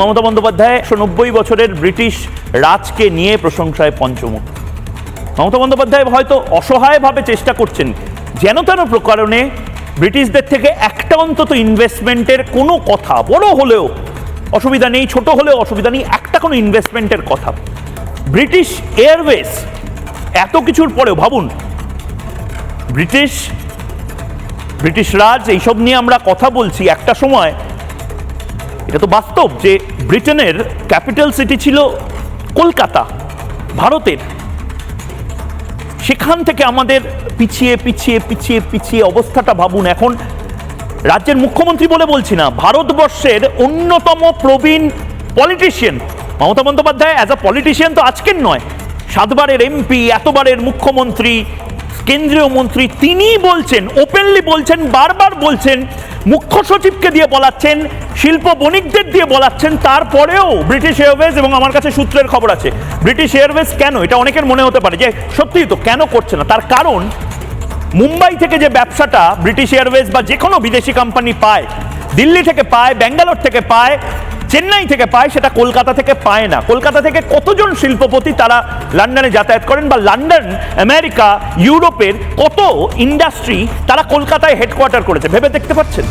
মমতা বন্দ্যোপাধ্যায় ১৯০ বছরের ব্রিটিশ রাজকে নিয়ে প্রশংসায় পঞ্চমুখ। মমতা বন্দ্যোপাধ্যায় হয়তো অসহায়ভাবে চেষ্টা করছেন যেন তেন প্রকারণে ব্রিটিশদের থেকে একটা অন্তত ইনভেস্টমেন্টের কোনো কথা, বড় হলেও অসুবিধা নেই, ছোট হলেও অসুবিধা নেই, একটা কোনো ইনভেস্টমেন্টের কথা। ব্রিটিশ এয়ারওয়েজ এত কিছুর পরেও ভাবুন, ব্রিটিশ রাজ এইসব নিয়ে আমরা কথা বলছি, একটা সময় এটা তো বাস্তব যে ব্রিটেনের ক্যাপিটাল সিটি ছিল কলকাতা, ভারতের। সেখান থেকে আমাদের পিছিয়ে পিছিয়ে পিছিয়ে পিছিয়ে অবস্থাটা ভাবুন। এখন রাজ্যের মুখ্যমন্ত্রী বলে বলছি না, ভারতবর্ষের অন্যতম প্রবীণ politician Mamata Bandyopadhyay as a politician তো আজকের নয়, 7 বারের এমপি, এতবারের মুখ্যমন্ত্রী, কেন্দ্রীয় মন্ত্রী, তিনি বলছেন, ওপেনলি বলছেন, বারবার বলছেন, মুখ্য সচিবকে দিয়ে বলাচ্ছেন, শিল্প বণিকদের দিয়ে বলাচ্ছেন, তারপরেও ব্রিটিশ এয়ারওয়েজ, এবং আমার কাছে সূত্রের খবর আছে, ব্রিটিশ এয়ারওয়েজ কেন, এটা অনেকের মনে হতে পারে যে সত্যিই তো কেন করছে না, তার কারণ মুম্বাই থেকে যে ব্যবসাটা ব্রিটিশ এয়ারওয়েজ বা যে কোনো বিদেশি কোম্পানি পায়, দিল্লি থেকে পায়, ব্যাঙ্গালোর থেকে পায়, চেন্নাই থেকে পায়, সেটা কলকাতা থেকে পায় না। কলকাতা থেকে কতজন শিল্পপতি তারা লন্ডনে যাতায়াত করেন, বা লন্ডন, আমেরিকা, ইউরোপের কত ইন্ডাস্ট্রি তারা কলকাতায় হেডকোয়ার্টার করেছে, ভেবে দেখতে পাচ্ছেন?